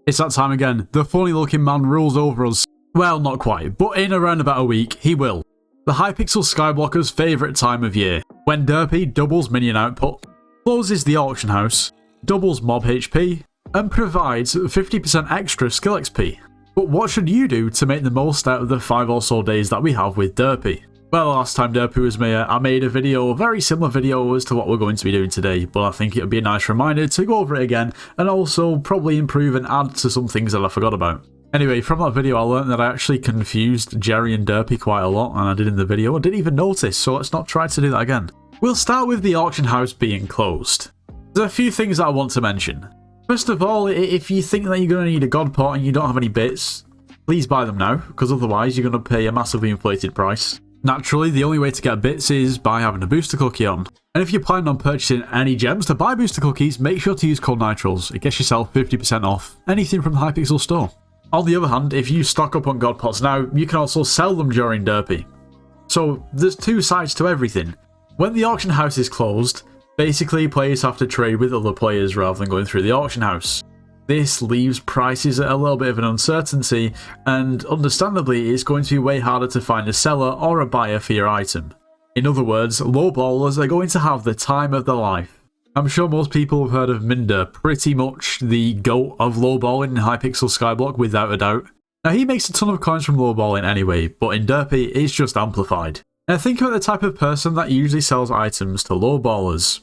It's that time again. The funny looking man rules over us. Well, not quite, but in around about a week, he will. The Hypixel Skyblocker's favourite time of year, when Derpy doubles minion output, closes the auction house, doubles mob HP, and provides 50% extra skill XP. But what should you do to make the most out of the 5 or so days that we have with Derpy? Well, last time Derpy was here, I made a video, a very similar video as to what we're going to be doing today, but I think it would be a nice reminder to go over it again, and also probably improve and add to some things that I forgot about. Anyway, from that video I learned that I actually confused Jerry and Derpy quite a lot, and I did in the video. I didn't even notice, so let's not try to do that again. We'll start with the auction house being closed. There's a few things that I want to mention. First of all, if you think that you're going to need a god pot and you don't have any bits, please buy them now, because otherwise you're going to pay a massively inflated price. Naturally, the only way to get bits is by having a booster cookie on. And if you're planning on purchasing any gems to buy booster cookies, make sure to use code Nitrals. It gets yourself 50% off anything from the Hypixel store. On the other hand, if you stock up on god pots now, you can also sell them during Derpy. So there's two sides to everything. When the auction house is closed, basically players have to trade with other players rather than going through the auction house. This leaves prices at a little bit of an uncertainty, and understandably it's going to be way harder to find a seller or a buyer for your item. In other words, lowballers are going to have the time of their life. I'm sure most people have heard of Minder, pretty much the GOAT of lowballing in Hypixel Skyblock without a doubt. Now he makes a ton of coins from lowballing anyway, but in Derpy it's just amplified. Now think about the type of person that usually sells items to lowballers.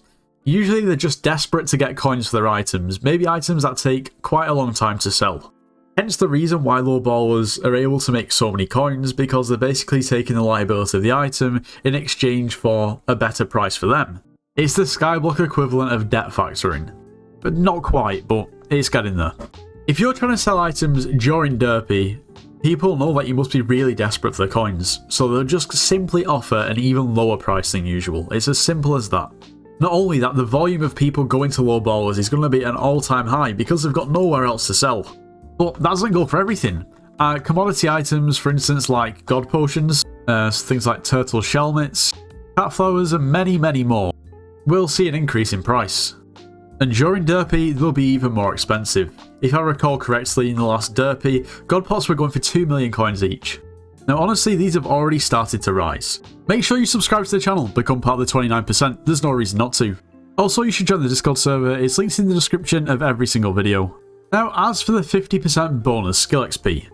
Usually they're just desperate to get coins for their items, maybe items that take quite a long time to sell. Hence the reason why lowballers are able to make so many coins, because they're basically taking the liability of the item in exchange for a better price for them. It's the Skyblock equivalent of debt factoring. But not quite, but it's getting there. If you're trying to sell items during Derpy, people know that you must be really desperate for the coins, so they'll just simply offer an even lower price than usual. It's as simple as that. Not only that, the volume of people going to lowballers is going to be an all-time high because they've got nowhere else to sell. But that doesn't go for everything. Commodity items, for instance, like god potions, things like turtle shell mitts, cat flowers, and many, many more, will see an increase in price. And during Derpy, they'll be even more expensive. If I recall correctly, in the last Derpy, god pots were going for 2 million coins each. Now honestly, these have already started to rise. Make sure you subscribe to the channel, become part of the 29%, there's no reason not to. Also, you should join the Discord server, it's linked in the description of every single video. Now, as for the 50% bonus skill XP,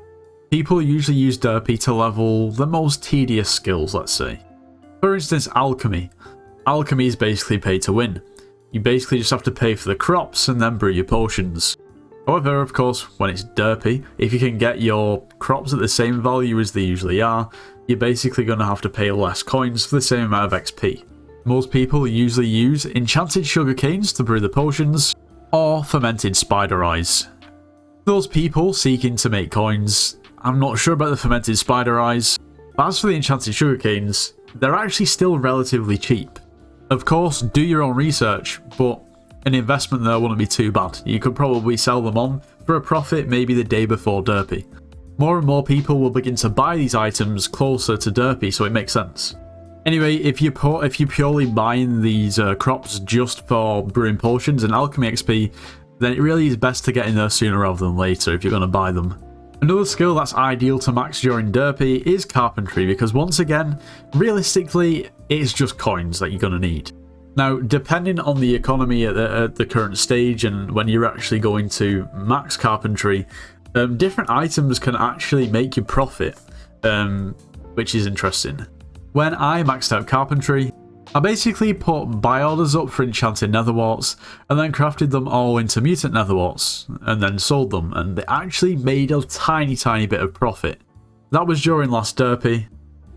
people usually use Derpy to level the most tedious skills, let's say. For instance, alchemy. Alchemy is basically pay to win. You basically just have to pay for the crops and then brew your potions. However, of course, when it's Derpy, if you can get your crops at the same value as they usually are, you're basically going to have to pay less coins for the same amount of XP. Most people usually use enchanted sugar canes to brew the potions, or fermented spider eyes. Those people seeking to make coins, I'm not sure about the fermented spider eyes, but as for the enchanted sugar canes, they're actually still relatively cheap. Of course, do your own research, but an investment there wouldn't be too bad. You could probably sell them on for a profit maybe the day before Derpy. More and more people will begin to buy these items closer to Derpy, so it makes sense. Anyway, if you're purely buying these crops just for brewing potions and alchemy XP, then it really is best to get in there sooner rather than later if you're going to buy them. Another skill that's ideal to max during Derpy is carpentry, because once again, realistically, it's just coins that you're going to need. Now, depending on the economy at the current stage and when you're actually going to max carpentry, different items can actually make you profit, which is interesting. When I maxed out carpentry, I basically put buy orders up for enchanted netherwarts and then crafted them all into mutant netherwarts and then sold them, and they actually made a tiny bit of profit. That was during last Derpy,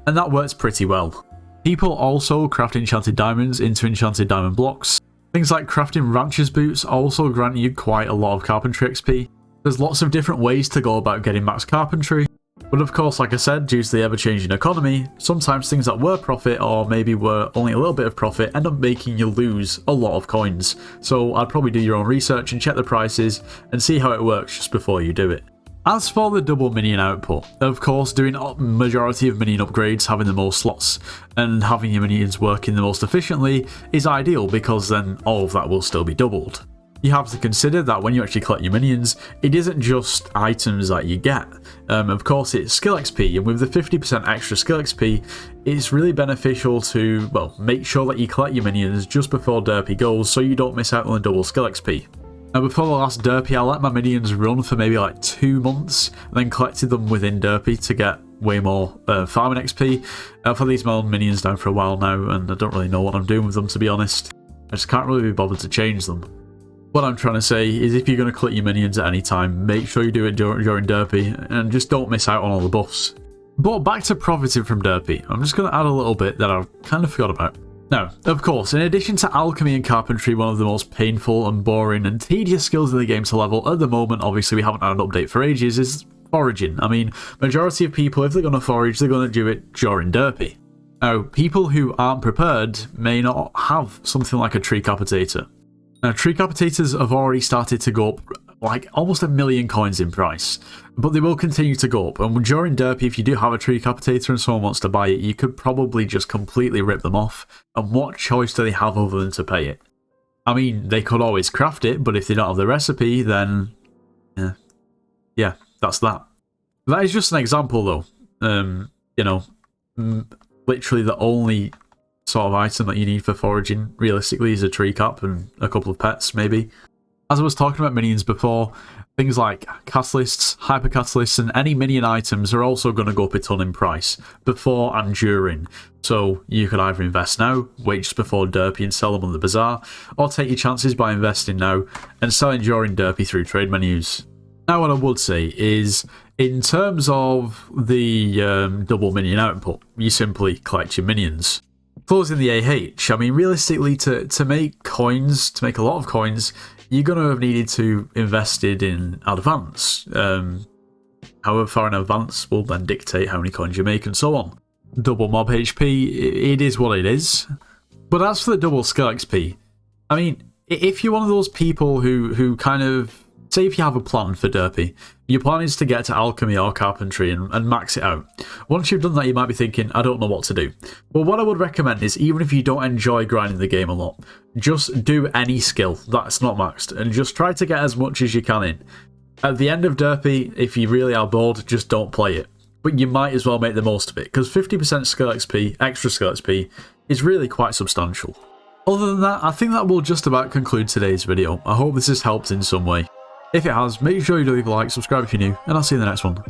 and that works pretty well. People also craft enchanted diamonds into enchanted diamond blocks. Things like crafting rancher's boots also grant you quite a lot of carpentry XP. There's lots of different ways to go about getting max carpentry, but of course, like I said, due to the ever-changing economy, sometimes things that were profit or maybe were only a little bit of profit end up making you lose a lot of coins. So I'd probably do your own research and check the prices and see how it works just before you do it. As for the double minion output, of course doing a majority of minion upgrades, having the most slots, and having your minions working the most efficiently is ideal, because then all of that will still be doubled. you have to consider that when you actually collect your minions, it isn't just items that you get. Of course, it's skill XP, and with the 50% extra skill XP, it's really beneficial to, well, make sure that you collect your minions just before Derpy goes so you don't miss out on the double skill XP. Now, before the last Derpy, I let my minions run for maybe like 2 months, and then collected them within Derpy to get way more farming XP. I've had these minions down for a while now, and I don't really know what I'm doing with them, to be honest. I just can't really be bothered to change them. What I'm trying to say is if you're going to collect your minions at any time, make sure you do it during Derpy, and just don't miss out on all the buffs. But back to profiting from Derpy, I'm just going to add a little bit that I kind of forgot about. Now, of course, in addition to alchemy and carpentry, one of the most painful and boring and tedious skills in the game to level at the moment, obviously we haven't had an update for ages, is foraging. I mean, majority of people, if they're going to forage, they're going to do it during Derpy. Now, people who aren't prepared may not have something like a tree capitator. Now, tree capitators have already started to go up like almost 1 million coins in price, but they will continue to go up. And during Derpy, if you do have a tree capitator and someone wants to buy it, you could probably just completely rip them off. And what choice do they have other than to pay it? I mean, they could always craft it, but if they don't have the recipe, then yeah, that's that. That is just an example, though. You know, literally the only sort of item that you need for foraging, realistically, is a tree cap and a couple of pets, maybe. As I was talking about minions before, things like catalysts, hyper catalysts, and any minion items are also going to go up a ton in price, before and during. So you could either invest now, wait just before Derpy and sell them on the bazaar, or take your chances by investing now and selling during Derpy through trade menus. Now, what I would say is, in terms of the double minion output, you simply collect your minions. Closing the AH, I mean, realistically, to make coins, to make a lot of coins, you're going to have needed to invested in advance. However far in advance will then dictate how many coins you make and so on. Double mob HP, it is what it is. But as for the double skill XP, I mean, if you're one of those people who kind of, say if you have a plan for Derpy, your plan is to get to alchemy or carpentry and max it out. Once you've done that, you might be thinking, I don't know what to do. Well, what I would recommend is, even if you don't enjoy grinding the game a lot, just do any skill that's not maxed and just try to get as much as you can in. At the end of Derpy, if you really are bored, just don't play it. But you might as well make the most of it, because 50% skill XP, extra skill XP, is really quite substantial. Other than that, I think that will just about conclude today's video. I hope this has helped in some way. If it has, make sure you leave a like, subscribe if you're new, and I'll see you in the next one.